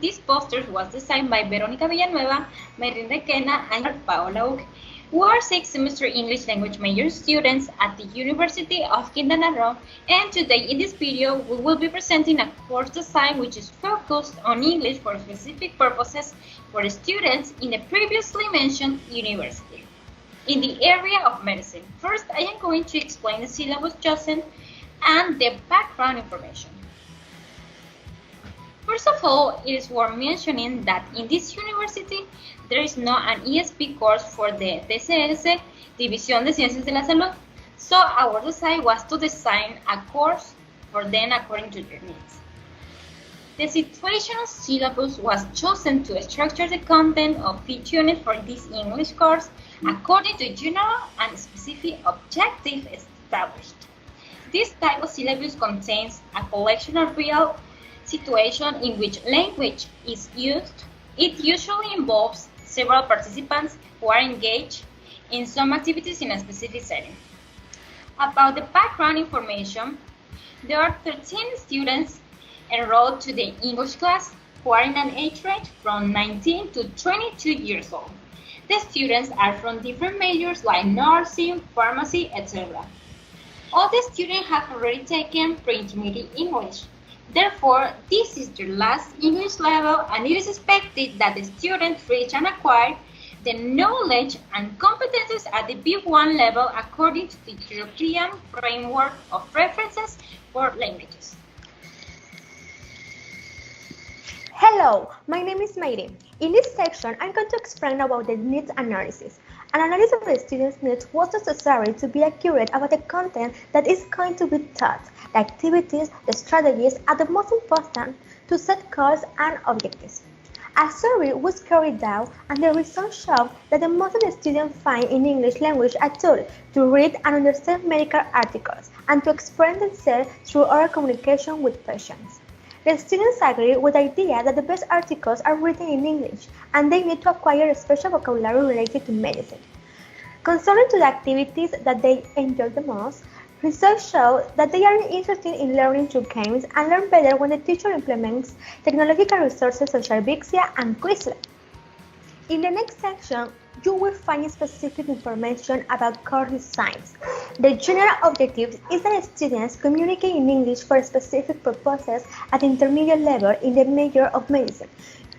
This poster was designed by Verónica Villanueva, Mayrin Requena, and Paola. We are 6th semester English language major students at the University of Quintana Roo, and today in this video we will be presenting a course design which is focused on English for specific purposes for students in the previously mentioned university. In the area of medicine, first I am going to explain the syllabus chosen and the background information. First of all, it is worth mentioning that in this university there is not an ESP course for the DCS, División de Ciencias de la Salud, so our design was to design a course for them according to their needs. The situational syllabus was chosen to structure the content of each unit for this English course according to general and specific objectives established. This type of syllabus contains a collection of real situation in which language is used. It usually involves several participants who are engaged in some activities in a specific setting. About the background information, there are 13 students enrolled to the English class who are in an age range from 19 to 22 years old. The students are from different majors like nursing, pharmacy, etc. All the students have already taken pre-intermediate English. Therefore, this is their last English level, and it is expected that the students reach and acquire the knowledge and competences at the B1 level according to the European framework of references for languages. Hello, my name is Mayrin. In this section, I'm going to explain about the needs analysis. An analysis of the students' needs was necessary to be accurate about the content that is going to be taught, the activities, the strategies, and the most important, to set goals and objectives. A survey was carried out, and the results showed that the most of the students find in English language a tool to read and understand medical articles and to express themselves through oral communication with patients. The students agree with the idea that the best articles are written in English and they need to acquire a special vocabulary related to medicine. Concerning to the activities that they enjoy the most, research shows that they are interested in learning through games and learn better when the teacher implements technological resources such as Vixia and Quizlet. In the next section, you will find specific information about course designs. The general objective is that students communicate in English for specific purposes at the intermediate level in the major of medicine,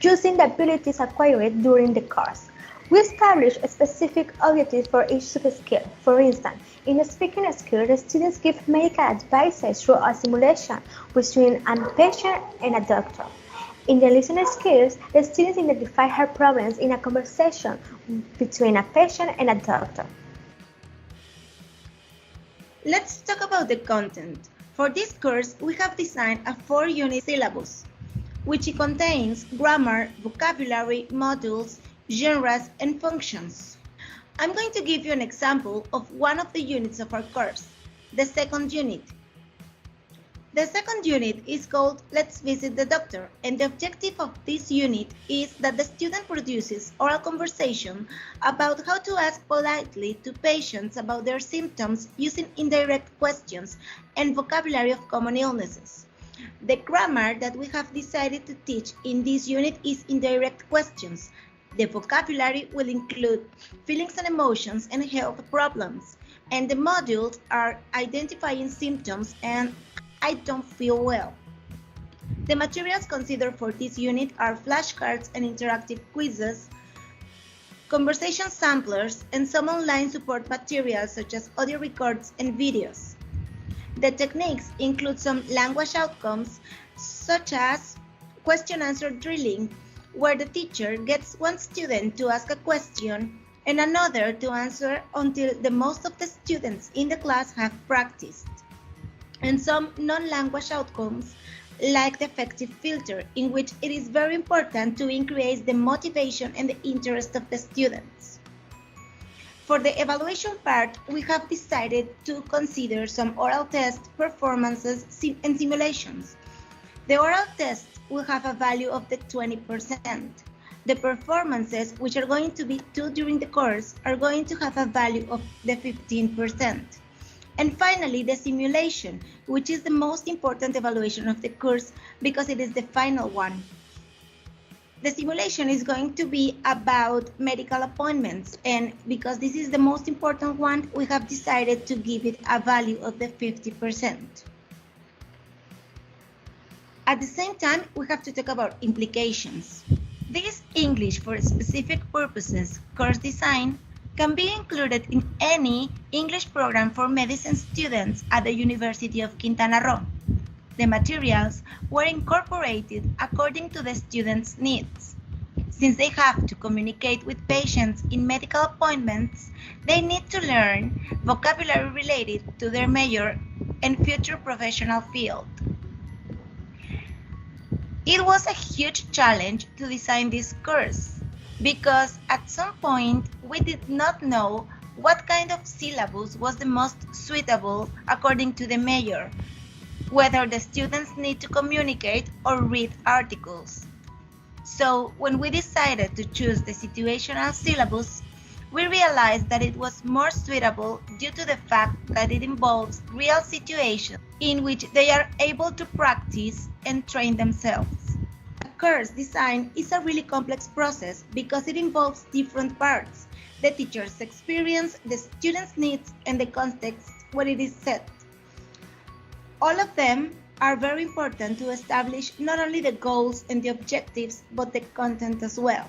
using the abilities acquired during the course. We establish a specific objective for each subskill. For instance, in the speaking skill, the students give medical advice through a simulation between a patient and a doctor. In the listening skills, the students identify her problems in a conversation between a patient and a doctor. Let's talk about the content. For this course, we have designed a 4-unit syllabus, which contains grammar, vocabulary, modules, genres, and functions. I'm going to give you an example of one of the units of our course, the second unit. The second unit is called Let's Visit the Doctor, and the objective of this unit is that the student produces oral conversation about how to ask politely to patients about their symptoms using indirect questions and vocabulary of common illnesses. The grammar that we have decided to teach in this unit is indirect questions. The vocabulary will include feelings and emotions and health problems, and the modules are identifying symptoms and I don't feel well. The materials considered for this unit are flashcards and interactive quizzes, conversation samplers, and some online support materials such as audio records and videos. The techniques include some language outcomes such as question-answer drilling, where the teacher gets one student to ask a question and another to answer until the most of the students in the class have practiced. And some non-language outcomes like the affective filter, in which it is very important to increase the motivation and the interest of the students. For the evaluation part, we have decided to consider some oral test performances and simulations. The oral test will have a value of the 20%. The performances, which are going to be 2 during the course, are going to have a value of the 15%. And finally, the simulation, which is the most important evaluation of the course because it is the final one. The simulation is going to be about medical appointments, and because this is the most important one, we have decided to give it a value of the 50%. At the same time, we have to talk about implications. This English for specific purposes course design can be included in any English program for medicine students at the University of Quintana Roo. The materials were incorporated according to the students' needs. Since they have to communicate with patients in medical appointments, they need to learn vocabulary related to their major and future professional field. It was a huge challenge to design this course because at some point we did not know what kind of syllabus was the most suitable according to the major, whether the students need to communicate or read articles. So when we decided to choose the situational syllabus, we realized that it was more suitable due to the fact that it involves real situations in which they are able to practice and train themselves. A course design is a really complex process because it involves different parts: the teacher's experience, the student's needs, and the context where it is set. All of them are very important to establish not only the goals and the objectives, but the content as well.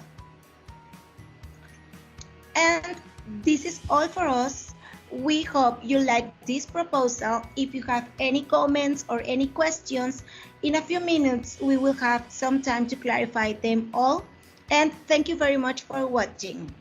And this is all for us. We hope you like this proposal. If you have any comments or any questions, in a few minutes we will have some time to clarify them all. And thank you very much for watching.